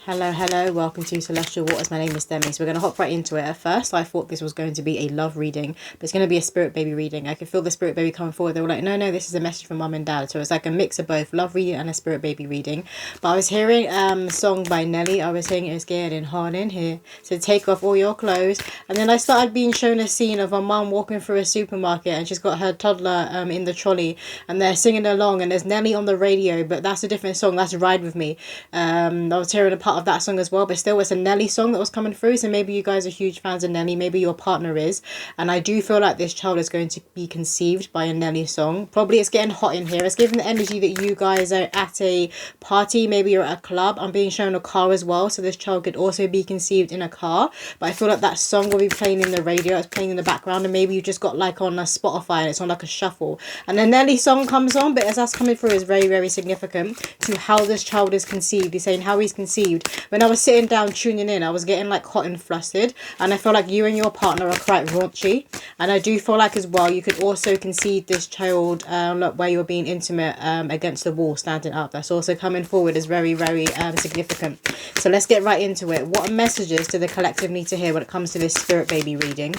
Hello, welcome to Celestial Waters. My name is Demi. So we're going to hop right into it. At first, I thought this was going to be a love reading, but it's going to be a spirit baby reading. I could feel the spirit baby coming forward. They were like, no, this is a message from mum and dad. So it's like a mix of both love reading and a spirit baby reading. But I was hearing a song by Nelly. I was hearing it's getting hot in here. So take off all your clothes. And then I started being shown a scene of a mum walking through a supermarket and she's got her toddler in the trolley and they're singing along and there's Nelly on the radio, but that's a different song. That's Ride With Me. I was hearing a part of that song as well, but still it's a Nelly song that was coming through. So maybe you guys are huge fans of Nelly, maybe your partner is, and I do feel like this child is going to be conceived by a Nelly song. Probably it's getting hot in here. It's giving the energy that you guys are at a party, maybe you're at a club. I'm being shown a car as well, so this child could also be conceived in a car, but I feel like that song will be playing in the radio, it's playing in the background, and maybe you just got like on a Spotify and it's on like a shuffle and the Nelly song comes on, but as that's coming through is very, very significant to how this child is conceived. He's saying how he's conceived. When I was sitting down tuning in, I was getting like hot and flustered, and I feel like you and your partner are quite raunchy, and I do feel like as well you could also conceive this child look, where you're being intimate against the wall standing up. That's also coming forward is very, very significant. So let's get right into it. What messages do the collective need to hear when it comes to this spirit baby reading?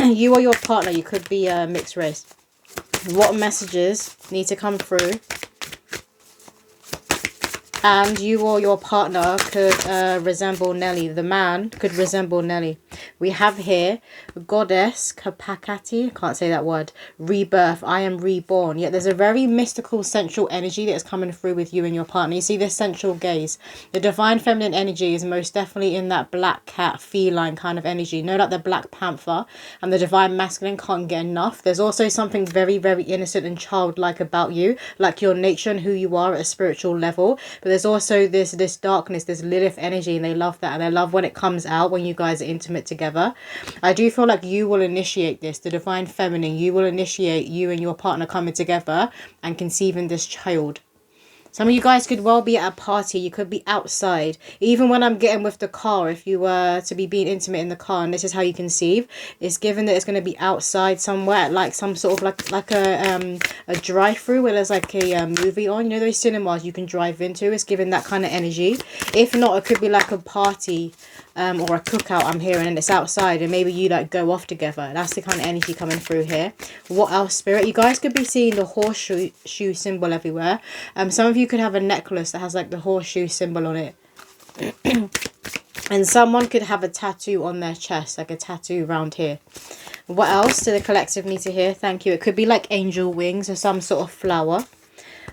You or your partner, you could be mixed race. What messages need to come through? And you or your partner could resemble Nelly. The man could resemble Nelly. We have here Goddess Kapakati. Can't say that word. Rebirth. I am reborn. Yet there's a very mystical, sensual energy that is coming through with you and your partner. You see this sensual gaze. The divine feminine energy is most definitely in that black cat, feline kind of energy. Know that the Black Panther and the divine masculine can't get enough. There's also something very, very innocent and childlike about you, like your nature and who you are at a spiritual level. But there's also this darkness, this Lilith energy, and they love that, and they love when it comes out when you guys are intimate together. I do feel like you will initiate this, the divine feminine. You will initiate you and your partner coming together and conceiving this child. Some of you guys could well be at a party. You could be outside. Even when I'm getting with the car, if you were to be being intimate in the car and this is how you conceive, it's given that it's going to be outside somewhere, like some sort of like a drive-through where there's like a movie on. You know those cinemas you can drive into? It's giving that kind of energy. If not, it could be like a party or a cookout I'm hearing, and it's outside, and maybe you like go off together. That's the kind of energy coming through here. What else, spirit? You guys could be seeing the horseshoe symbol everywhere. Some of you could have a necklace that has like the horseshoe symbol on it. And someone could have a tattoo on their chest, like a tattoo around here. What else do the collective need to hear? Thank you. It could be like angel wings or some sort of flower.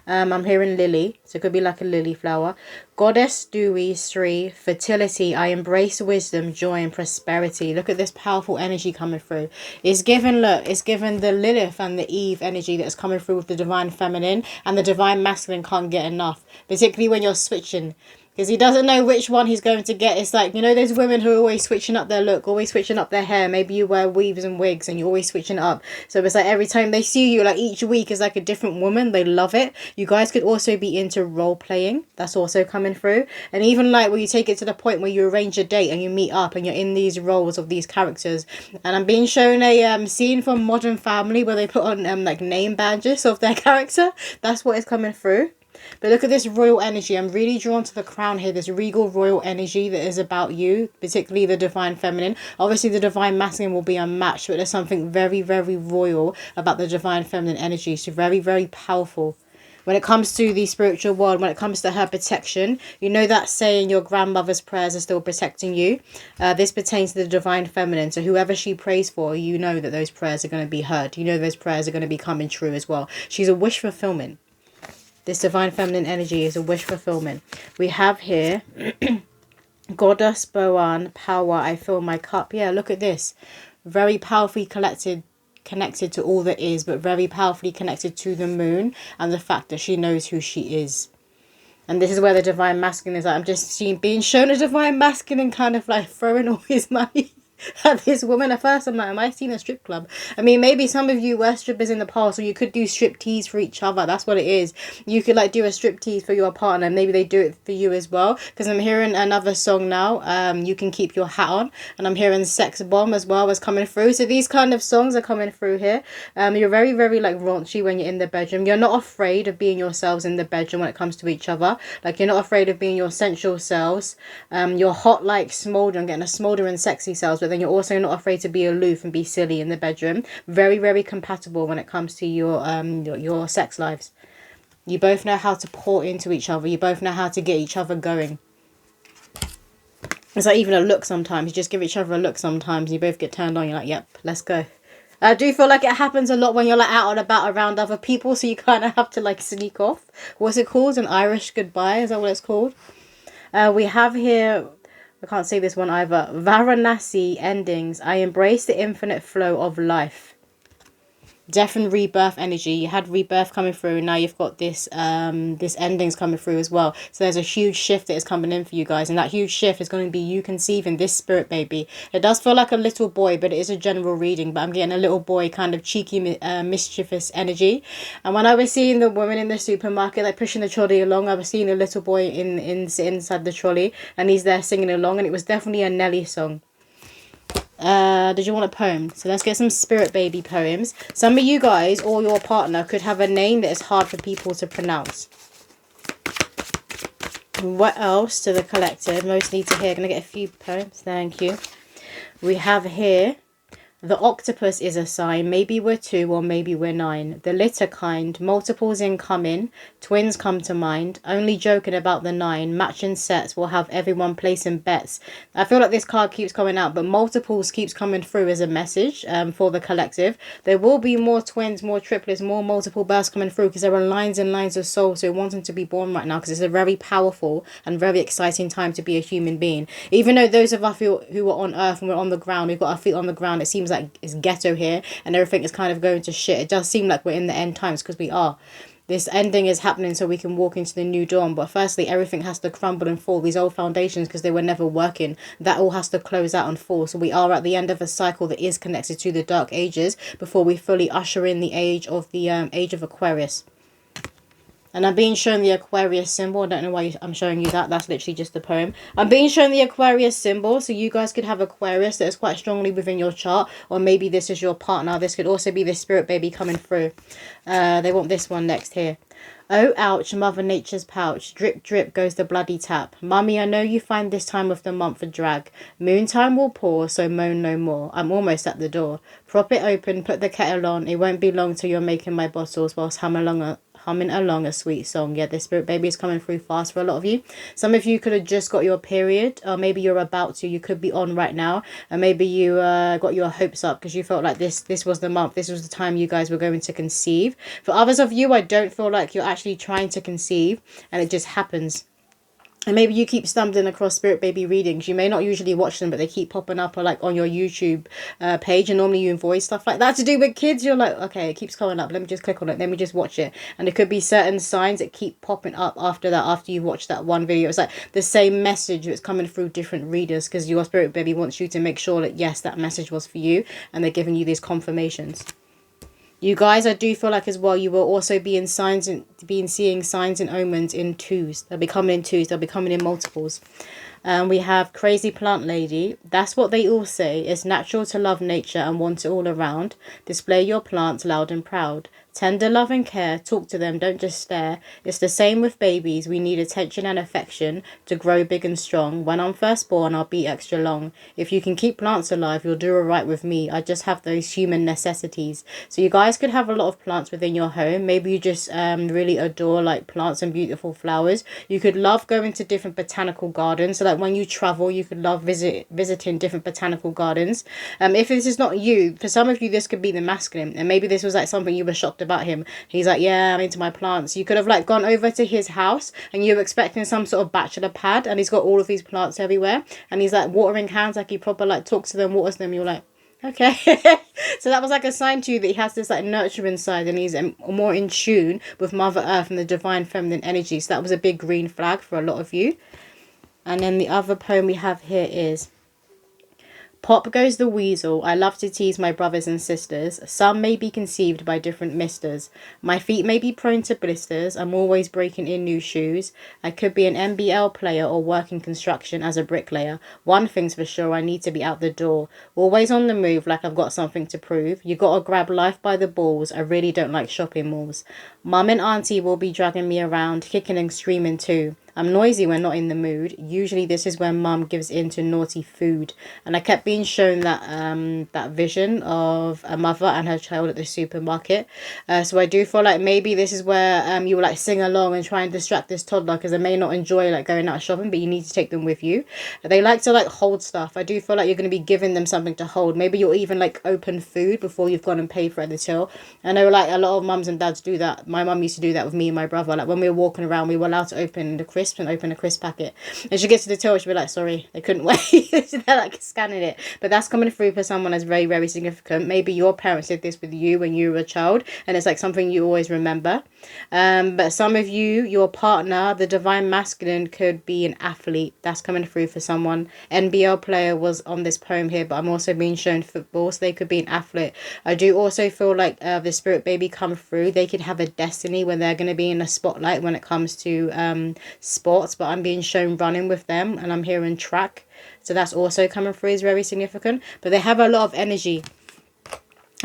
I'm hearing lily, so it could be like a lily flower. Goddess Dewi Sri, fertility. I embrace wisdom, joy, and prosperity. Look at this powerful energy coming through. It's given, look, it's given the Lilith and the Eve energy that's coming through with the divine feminine, and the divine masculine can't get enough, particularly when you're switching. Because he doesn't know which one he's going to get. It's like, you know, those women who are always switching up their look, always switching up their hair. Maybe you wear weaves and wigs and you're always switching it up. So it's like every time they see you, like each week is like a different woman. They love it. You guys could also be into role playing. That's also coming through. And even like when you take it to the point where you arrange a date and you meet up and you're in these roles of these characters. And I'm being shown a scene from Modern Family where they put on like name badges of their character. That's what is coming through. But look at this royal energy. I'm really drawn to the crown here. This regal royal energy that is about you, particularly the divine feminine. Obviously, the divine masculine will be unmatched, but there's something very, very royal about the divine feminine energy. So very, very powerful. When it comes to the spiritual world, when it comes to her protection, you know that saying, your grandmother's prayers are still protecting you. This pertains to the divine feminine. So whoever she prays for, you know that those prayers are going to be heard. You know those prayers are going to be coming true as well. She's a wish fulfillment. This divine feminine energy is a wish fulfillment. We have here Goddess Boan, power, I fill my cup. Yeah, look at this. Very powerfully connected to all that is, but very powerfully connected to the moon and the fact that she knows who she is. And this is where the divine masculine is like, I'm just being shown a divine masculine kind of like throwing all his money. at this woman. At first I'm like, am I seeing a strip club? I mean, maybe some of you were strippers in the past, or you could do strip tease for each other. That's what it is. You could like do a strip tease for your partner, maybe they do it for you as well, because I'm hearing another song now, You Can Keep Your Hat On, and I'm hearing Sex Bomb as well as coming through. So these kind of songs are coming through here. You're very, very like raunchy when you're in the bedroom. You're not afraid of being yourselves in the bedroom when it comes to each other. Like, you're not afraid of being your sensual selves. You're hot like smoldering, getting a smoldering sexy selves, but then you're also not afraid to be aloof and be silly in the bedroom. Very, very compatible when it comes to your sex lives. You both know how to pour into each other. You both know how to get each other going. It's like even a look sometimes. You just give each other a look sometimes. You both get turned on. You're like, yep, let's go. I do feel like it happens a lot when you're like out and about around other people. So you kind of have to like sneak off. What's it called? An Irish goodbye? Is that what it's called? We have here, I can't say this one either. Varanasi endings. I embrace the infinite flow of life. Death and rebirth energy. You had rebirth coming through, and now you've got this this endings coming through as well. So there's a huge shift that is coming in for you guys, and that huge shift is going to be you conceiving this spirit baby. It does feel like a little boy, but it is a general reading. But I'm getting a little boy kind of cheeky, mischievous energy. And when I was seeing the woman in the supermarket like pushing the trolley along, I was seeing a little boy inside the trolley, and he's there singing along, and it was definitely a Nelly song. Did you want a poem? So let's get some spirit baby poems. Some of you guys or your partner could have a name that is hard for people to pronounce. What else to the collective? Most need to hear. Gonna get a few poems. Thank you. We have here, the octopus is a sign. Maybe we're 2 or maybe we're 9. The litter kind. Multiples incoming. Twins come to mind. Only joking about the 9. Matching sets will have everyone placing bets. I feel like this card keeps coming out, but multiples keeps coming through as a message for the collective. There will be more twins, more triplets, more multiple births coming through, because there are lines and lines of souls who are wanting to be born right now, because it's a very powerful and very exciting time to be a human being. Even though those of us who are on earth and we're on the ground, we've got our feet on the ground, it seems like it's ghetto here and everything is kind of going to shit. It does seem like we're in the end times, because we are. This ending is happening so we can walk into the new dawn. But firstly, everything has to crumble and fall. These old foundations, because they were never working, that all has to close out and fall. So we are at the end of a cycle that is connected to the dark ages before we fully usher in the age of Aquarius. And I'm being shown the Aquarius symbol. I don't know why I'm showing you that. That's literally just the poem. I'm being shown the Aquarius symbol. So you guys could have Aquarius that is quite strongly within your chart. Or maybe this is your partner. This could also be the spirit baby coming through. They want this one next here. Oh, ouch, Mother Nature's pouch. Drip, drip goes the bloody tap. Mummy, I know you find this time of the month a drag. Moontime will pour, so moan no more. I'm almost at the door. Prop it open, put the kettle on. It won't be long till you're making my bottles whilst humming along a sweet song. Yeah, the spirit baby is coming through fast for a lot of you. Some of you could have just got your period, or maybe you're about to. You could be on right now, and maybe you got your hopes up because you felt like this was the month, this was the time you guys were going to conceive. For others of you, I don't feel like you're actually trying to conceive, and it just happens. And maybe you keep stumbling across spirit baby readings. You may not usually watch them, but they keep popping up or like on your YouTube page. And normally you avoid stuff like that to do with kids. You're like, okay, it keeps coming up. Let me just click on it. Let me just watch it. And there could be certain signs that keep popping up after that, after you watch that one video. It's like the same message that's coming through different readers, because your spirit baby wants you to make sure that, yes, that message was for you. And they're giving you these confirmations. You guys, I do feel like as well, you will also be seeing signs and omens in 2s. They'll be coming in 2s. They'll be coming in multiples. We have Crazy Plant Lady. That's what they all say. It's natural to love nature and want it all around. Display your plants loud and proud. Tender love and care. Talk to them, don't just stare. It's the same with babies. We need attention and affection to grow big and strong. When I'm first born, I'll be extra long. If you can keep plants alive, you'll do alright with me. I just have those human necessities. So you guys could have a lot of plants within your home. Maybe you just really adore like plants and beautiful flowers. You could love going to different botanical gardens. So like when you travel, you could love visiting different botanical gardens. If this is not you, for some of you, this could be the masculine. And maybe this was like something you were shocked about him. He's like, yeah, I'm into my plants. You could have like gone over to his house and you were expecting some sort of bachelor pad, and he's got all of these plants everywhere, and he's like watering hands, like he proper like talks to them, waters them. You're like, okay. So that was like a sign to you that he has this like nurturing side, and he's more in tune with Mother Earth and the divine feminine energy. So that was a big green flag for a lot of you. And then the other poem we have here is Pop goes the weasel. I love to tease my brothers and sisters. Some may be conceived by different misters. My feet may be prone to blisters. I'm always breaking in new shoes. I could be an NBL player or work in construction as a bricklayer. One thing's for sure, I need to be out the door. Always on the move like I've got something to prove. You gotta grab life by the balls. I really don't like shopping malls. Mum and auntie will be dragging me around, kicking and screaming too. I'm noisy when not in the mood. Usually this is when mum gives in to naughty food. And I kept being shown that that vision of a mother and her child at the supermarket. So I do feel like maybe this is where you will like sing along and try and distract this toddler, because they may not enjoy like going out shopping, but you need to take them with you. They like to like hold stuff. I do feel like you're going to be giving them something to hold. Maybe you'll even like open food before you've gone and paid for it at the till. I know like a lot of mums and dads do that. My mum used to do that with me and my brother. Like when we were walking around, we were allowed to open the crisps and open a crisp packet. And she gets to the till, she'll be like, sorry, they couldn't wait. They're like scanning it. But that's coming through for someone that's very, very significant. Maybe your parents did this with you when you were a child, and it's like something you always remember. But some of you, your partner, the divine masculine, could be an athlete. That's coming through for someone. NBL player was on this poem here, but I'm also being shown football, so they could be an athlete. I do also feel like the spirit baby come through. They could have a destiny when they're going to be in a spotlight when it comes to sports, but I'm being shown running with them, and I'm hearing track. So that's also coming through, is very significant. But they have a lot of energy.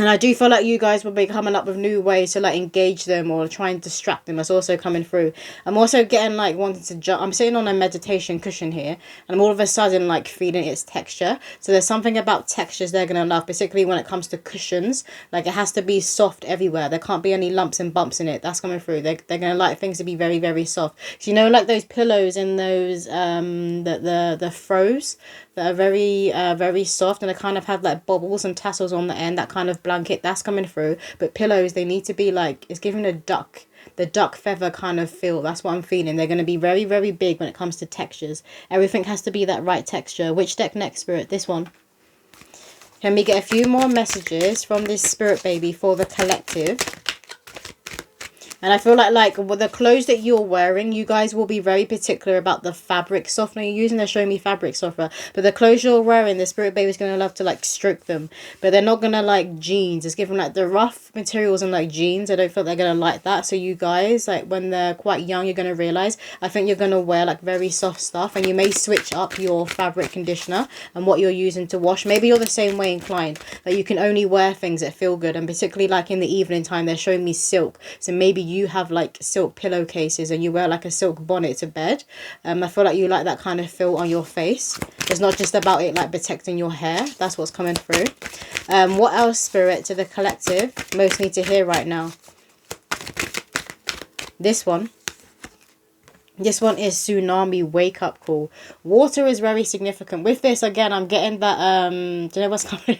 And I do feel like you guys will be coming up with new ways to like engage them or try and distract them. That's also coming through. I'm also getting like wanting to jump. I'm sitting on a meditation cushion here, and I'm all of a sudden like feeling its texture. So there's something about textures they're going to love, particularly when it comes to cushions. Like it has to be soft everywhere. There can't be any lumps and bumps in it. That's coming through. They're going to like things to be very, very soft. So you know, like those pillows and those the throws that are very very soft, and they kind of have like bubbles and tassels on the end, that kind of blanket, that's coming through. But pillows, they need to be like, it's giving the duck feather kind of feel. That's what I'm feeling. They're going to be very, very big when it comes to textures. Everything has to be that right texture. Which deck next, Spirit? This one. Can we get a few more messages from this spirit baby for the collective? And I feel like with the clothes that you're wearing, you guys will be very particular about the fabric softener you're using. They're showing me fabric softener. But the clothes you're wearing, the spirit baby is going to love to like stroke them. But they're not going to like jeans. It's giving like the rough materials and like jeans. I don't feel they're going to like that. So you guys, like when they're quite young, you're going to realize, I think you're going to wear like very soft stuff. And you may switch up your fabric conditioner and what you're using to wash. Maybe you're the same way inclined, that you can only wear things that feel good. And particularly like in the evening time, they're showing me silk. So maybe you have like silk pillowcases and you wear like a silk bonnet to bed. I feel like you like that kind of feel on your face. It's not just about it like protecting your hair. That's what's coming through. What else, Spirit, to the collective most need to hear right now? This one is tsunami wake up call. Water is very significant with this. Again, I'm getting that do you know what's coming?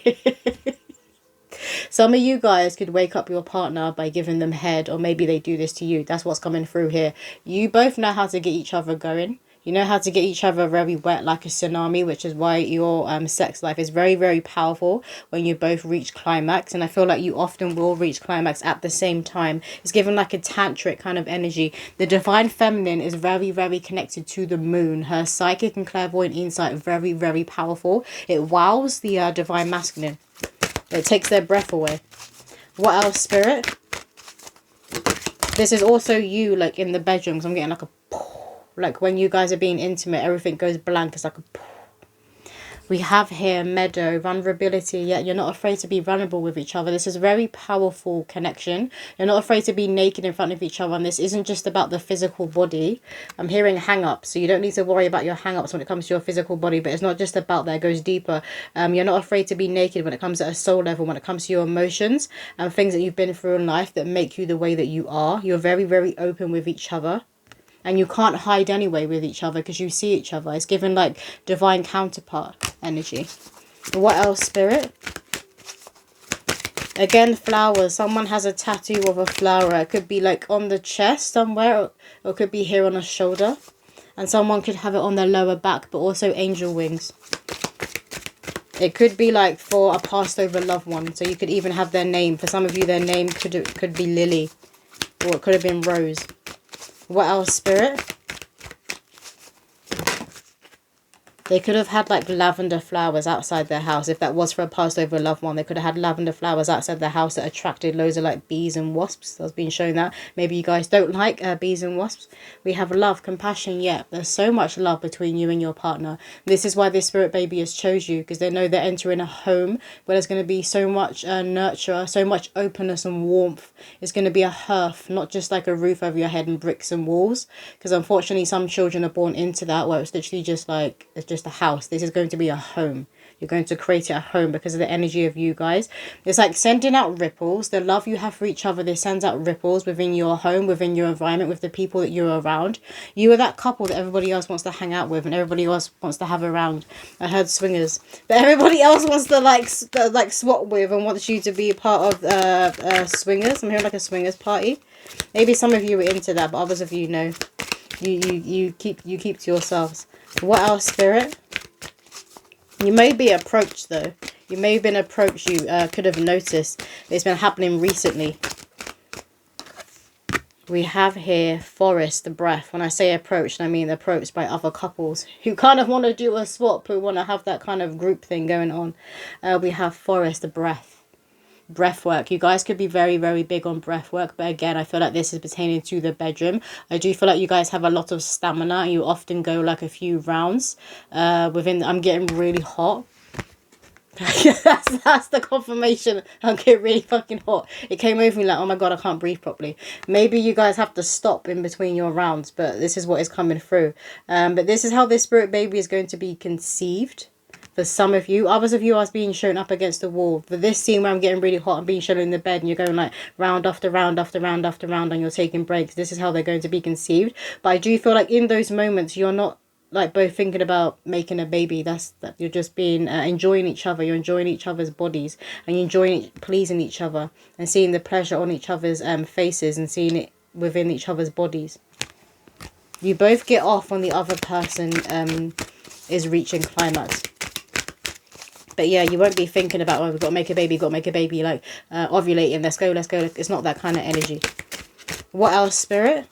Some of you guys could wake up your partner by giving them head, or maybe they do this to you. That's what's coming through here. You both know how to get each other going. You know how to get each other very wet like a tsunami, which is why your sex life is very, very powerful when you both reach climax. And I feel like you often will reach climax at the same time. It's given like a tantric kind of energy. The divine feminine is very, very connected to the moon. Her psychic and clairvoyant insight, very, very powerful. It wows the divine masculine. It takes their breath away. What else, Spirit? This is also you, like, in the bedrooms. I'm getting like a... Like, when you guys are being intimate, everything goes blank. It's like a... We have here meadow, vulnerability. Yeah, you're not afraid to be vulnerable with each other. This is a very powerful connection. You're not afraid to be naked in front of each other. And this isn't just about the physical body. I'm hearing hang-ups. So you don't need to worry about your hang-ups when it comes to your physical body. But it's not just about that. It goes deeper. You're not afraid to be naked when it comes at a soul level. When it comes to your emotions and things that you've been through in life that make you the way that you are. You're very, very open with each other. And you can't hide anyway with each other because you see each other. It's given like divine counterpart energy. What else, Spirit? Again, flowers. Someone has a tattoo of a flower. It could be like on the chest somewhere, or it could be here on a shoulder. And someone could have it on their lower back, but also angel wings. It could be like for a passed over loved one. So you could even have their name. For some of you, their name could be Lily, or it could have been Rose. What else, Spirit? They could have had like lavender flowers outside their house. If that was for a passed over loved one, they could have had lavender flowers outside their house that attracted loads of like bees and wasps. I was being shown that. Maybe you guys don't like bees and wasps. We have love, compassion. Yeah, there's so much love between you and your partner. This is why this spirit baby has chose you, because they know they're entering a home where there's going to be so much nurture, so much openness and warmth. It's going to be a hearth, not just like a roof over your head and bricks and walls. Because unfortunately, some children are born into that where it's literally just like, it's just a house. This is going to be a home. You're going to create it a home because of the energy of you guys. It's like sending out ripples. The love you have for each other, this sends out ripples within your home, within your environment, with the people that you're around. You are that couple that everybody else wants to hang out with and everybody else wants to have around. I heard swingers. But everybody else wants to like swap with and wants you to be a part of swingers. I'm hearing like a swingers party. Maybe some of you are into that, but others of you know. You keep to yourselves. What else, Spirit? You may be approached though. You may have been approached. You could have noticed. It's been happening recently. We have here forest, the breath. When I say approached, I mean approached by other couples who kind of want to do a swap, who want to have that kind of group thing going on. We have forest, the breath. Breath work. You guys could be very, very big on breath work, but again, I feel like this is pertaining to the bedroom. I do feel like you guys have a lot of stamina and you often go like a few rounds within. I'm getting really hot. that's the confirmation. I'm getting really fucking hot. It came over me like, oh my god, I can't breathe properly. Maybe you guys have to stop in between your rounds, but this is what is coming through. But this is how this spirit baby is going to be conceived. For some of you, others of you, I was being shown up against the wall. For this scene where I'm getting really hot, I'm being shown in the bed and you're going like round after round after round after round and you're taking breaks. This is how they're going to be conceived. But I do feel like in those moments, you're not like both thinking about making a baby. That you're just being enjoying each other. You're enjoying each other's bodies and you're enjoying pleasing each other and seeing the pleasure on each other's faces and seeing it within each other's bodies. You both get off when the other person is reaching climax. But yeah, you won't be thinking about, oh, we've got to make a baby, like ovulating, let's go. It's not that kind of energy. What else, Spirit?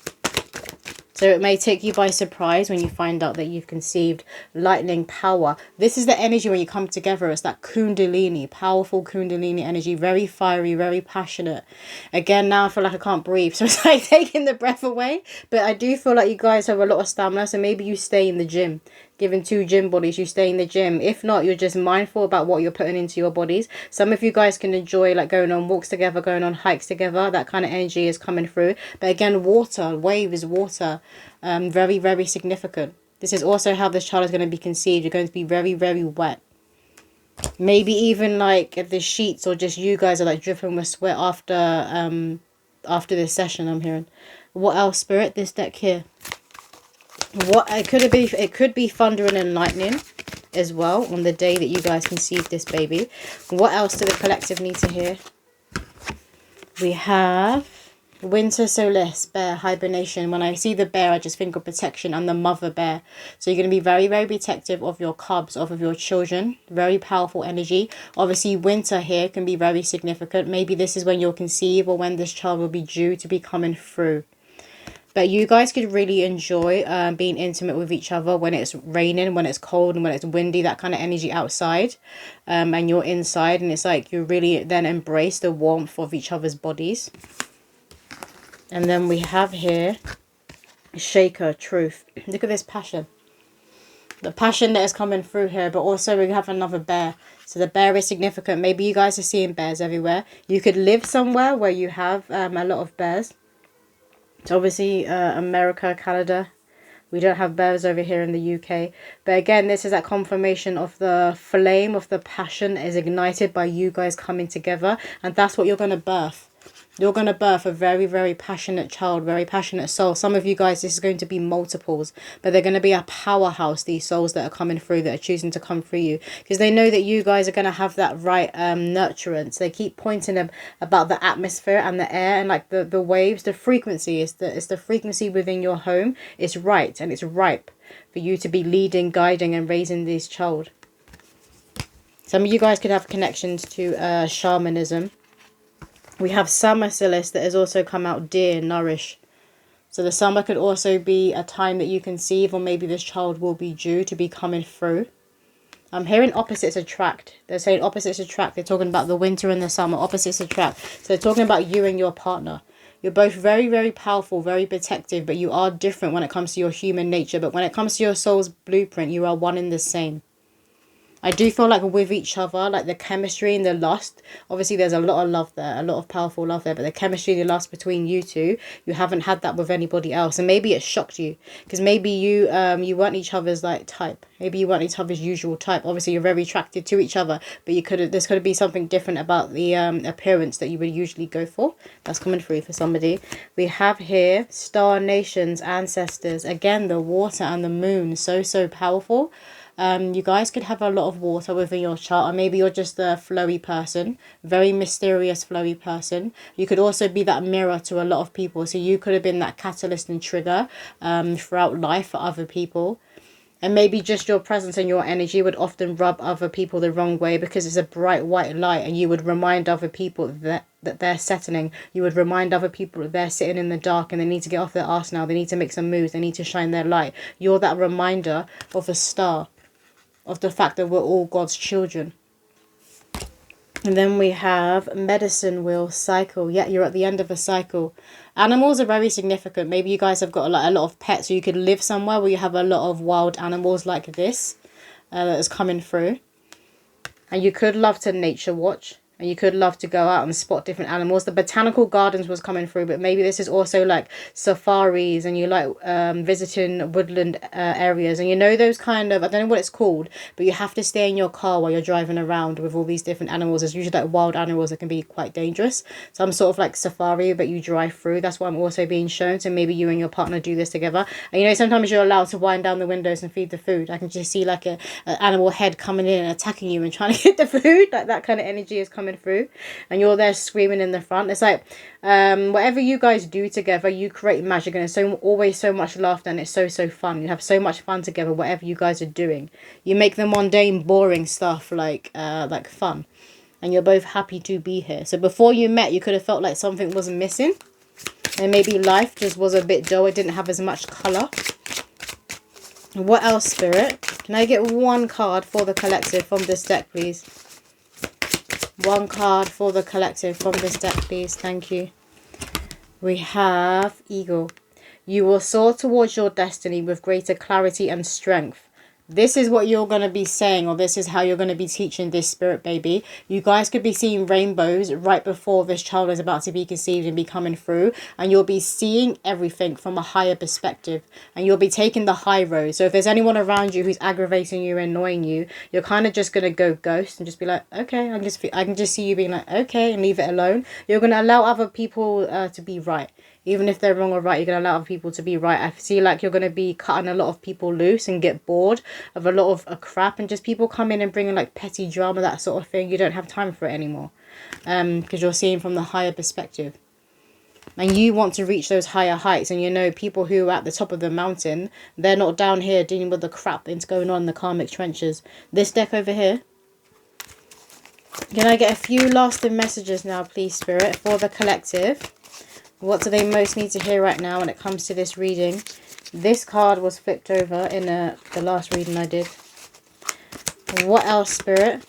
So it may take you by surprise when you find out that you've conceived. Lightning power. This is the energy when you come together. It's that kundalini, powerful kundalini energy. Very fiery, very passionate. Again, now I feel like I can't breathe. So it's like taking the breath away. But I do feel like you guys have a lot of stamina. So maybe you stay in the gym. Given 2 gym bodies, you stay in the gym. If not, you're just mindful about what you're putting into your bodies. Some of you guys can enjoy like going on walks together, going on hikes together. That kind of energy is coming through. But again, water, waves, water, very, very significant. This is also how this child is going to be conceived. You're going to be very, very wet. Maybe even like the sheets or just you guys are like dripping with sweat after this session, I'm hearing. What else, Spirit? This deck here. What it could be thundering and lightning as well on the day that you guys conceived this baby. What else do the collective need to hear? We have winter solace, bear, hibernation. When I see the bear, I just think of protection and the mother bear. So you're going to be very, very protective of your cubs, of your children. Very powerful energy. Obviously, winter here can be very significant. Maybe this is when you'll conceive or when this child will be due to be coming through. But you guys could really enjoy being intimate with each other when it's raining, when it's cold and when it's windy, that kind of energy outside. And you're inside and it's like you really then embrace the warmth of each other's bodies. And then we have here Shaker, truth. Look at this passion. The passion that is coming through here, but also we have another bear. So the bear is significant. Maybe you guys are seeing bears everywhere. You could live somewhere where you have a lot of bears. So obviously America, Canada, we don't have bears over here in the UK. But again, this is that confirmation of the flame of the passion is ignited by you guys coming together. And that's what you're going to birth. You're going to birth a very, very passionate child, very passionate soul. Some of you guys, this is going to be multiples, but they're going to be a powerhouse, these souls that are coming through, that are choosing to come through you. Because they know that you guys are going to have that right nurturance. They keep pointing them about the atmosphere and the air and like the waves, the frequency. It's the frequency within your home. It's right and it's ripe for you to be leading, guiding and raising this child. Some of you guys could have connections to shamanism. We have summer solace that has also come out, dear, nourish. So the summer could also be a time that you conceive, or maybe this child will be due to be coming through. I'm hearing opposites attract. They're saying opposites attract. They're talking about the winter and the summer. Opposites attract. So they're talking about you and your partner. You're both very, very powerful, very protective, but you are different when it comes to your human nature. But when it comes to your soul's blueprint, you are one and the same. I do feel like with each other, like the chemistry and the lust, obviously there's a lot of love there, a lot of powerful love there, but the chemistry and the lust between you two, you haven't had that with anybody else. And maybe it shocked you because maybe you weren't each other's like type. Maybe you weren't each other's usual type. Obviously you're very attracted to each other, but this could be something different about the appearance that you would usually go for. That's coming through for somebody. We have here star nations, ancestors, again the water and the moon, so powerful. You guys could have a lot of water within your chart, or maybe you're just a flowy person, very mysterious flowy person. You could also be that mirror to a lot of people, so you could have been that catalyst and trigger throughout life for other people. And maybe just your presence and your energy would often rub other people the wrong way because it's a bright white light, and you would remind other people that they're settling. You would remind other people that they're sitting in the dark and they need to get off their arse now. They need to make some moves. They need to shine their light. You're that reminder of a star, of the fact that we're all God's children. And then we have medicine wheel, cycle. Yeah, you're at the end of a cycle. Animals are very significant. Maybe you guys have got like a lot of pets, so you could live somewhere where you have a lot of wild animals like this that is coming through. And you could love to nature watch. And you could love to go out and spot different animals. The botanical gardens was coming through, but maybe this is also like safaris, and you like visiting woodland areas. And you know those kind of, I don't know what it's called, but you have to stay in your car while you're driving around with all these different animals. There's usually like wild animals that can be quite dangerous. So I'm sort of like safari, but you drive through. That's what I'm also being shown. So maybe you and your partner do this together. And you know, sometimes you're allowed to wind down the windows and feed the food. I can just see like an animal head coming in and attacking you and trying to get the food. Like that kind of energy is coming through, and you're there screaming in the front. It's like whatever you guys do together, you create magic, and it's always so much laughter, and it's so fun. You have so much fun together whatever you guys are doing. You make the mundane boring stuff like fun, and you're both happy to be here. So before you met, you could have felt like something was missing, and maybe life just was a bit dull. It didn't have as much color. What else, Spirit? Can I get one card for the collective from this deck, please? One card for the collective from this deck, please. Thank you. We have Eagle. You will soar towards your destiny with greater clarity and strength. This is what you're going to be saying, or this is how you're going to be teaching this spirit baby. You guys could be seeing rainbows right before this child is about to be conceived and be coming through. And you'll be seeing everything from a higher perspective. And you'll be taking the high road. So if there's anyone around you who's aggravating you, annoying you, you're kind of just going to go ghost and just be like, okay, I can just see you being like, okay, and leave it alone. You're going to allow other people to be right. Even if they're wrong or right, you're going to allow other people to be right. I see like you're going to be cutting a lot of people loose and get bored of a lot of crap. And just people come in and bring in like petty drama, that sort of thing. You don't have time for it anymore. Because you're seeing from the higher perspective. And you want to reach those higher heights. And you know, people who are at the top of the mountain, they're not down here dealing with the crap that's going on in the karmic trenches. This deck over here. Can I get a few lasting messages now, please, Spirit, for the collective? What do they most need to hear right now when it comes to this reading? This card was flipped over in the last reading I did. What else, Spirit?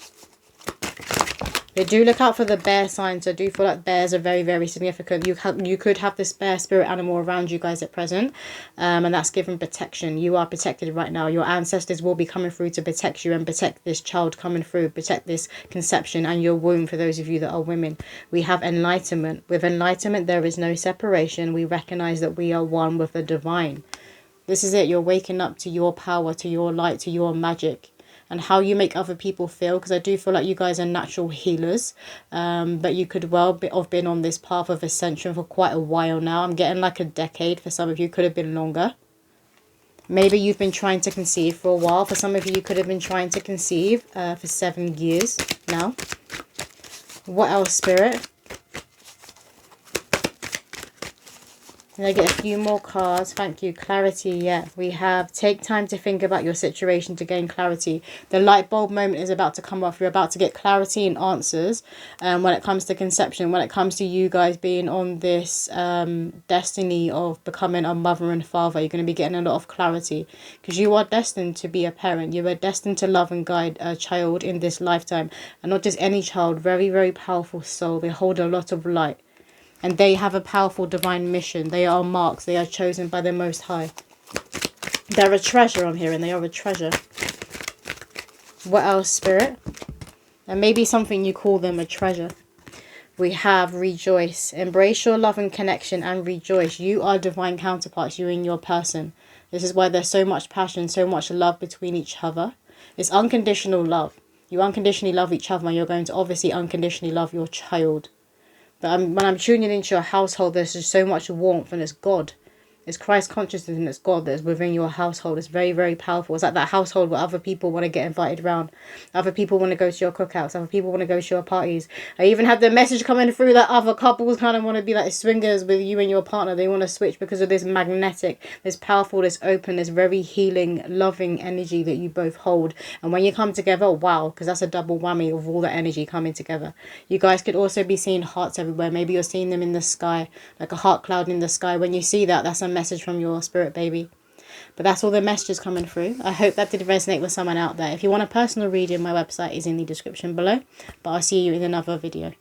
They do look out for the bear signs. I do feel like bears are very significant. You could have this bear spirit animal around you guys at present. And that's giving protection. You are protected right now. Your ancestors will be coming through to protect you and protect this child coming through. Protect this conception and your womb for those of you that are women. We have enlightenment. With enlightenment, there is no separation. We recognize that we are one with the divine. This is it. You're waking up to your power, to your light, to your magic. And how you make other people feel, because I do feel like you guys are natural healers, but you could well have been on this path of ascension for quite a while now. I'm getting like a decade. For some of you, could have been longer. Maybe you've been trying to conceive for a while. For some of you, you could have been trying to conceive for 7 years now. What else, Spirit? And I get a few more cards. Thank you. Clarity. Yeah, we have take time to think about your situation to gain clarity. The light bulb moment is about to come off. You're about to get clarity and answers when it comes to conception, when it comes to you guys being on this destiny of becoming a mother and father. You're going to be getting a lot of clarity because you are destined to be a parent. You are destined to love and guide a child in this lifetime. And not just any child. Very, very powerful soul. They hold a lot of light. And they have a powerful divine mission. They are marks. They are chosen by the Most High. They're a treasure, I'm hearing. They are a treasure. What else, Spirit? And maybe something you call them a treasure. We have rejoice. Embrace your love and connection and rejoice. You are divine counterparts. You and your person. This is why there's so much passion, so much love between each other. It's unconditional love. You unconditionally love each other and you're going to obviously unconditionally love your child. But when I'm tuning into your household, there's just so much warmth and it's God. It's Christ consciousness and it's God that is within your household. It's very, very powerful. It's like that household where other people want to get invited around. Other people want to go to your cookouts. Other people want to go to your parties. I even had the message coming through that other couples kind of want to be like swingers with you and your partner. They want to switch because of this magnetic, this powerful, this open, this very healing, loving energy that you both hold. And when you come together, wow, because that's a double whammy of all that energy coming together. You guys could also be seeing hearts everywhere. Maybe you're seeing them in the sky, like a heart cloud in the sky. When you see that, that's a message from your spirit baby. But that's all the messages coming through. I hope that did resonate with someone out there. If you want a personal reading, my website is in the description below. But I'll see you in another video.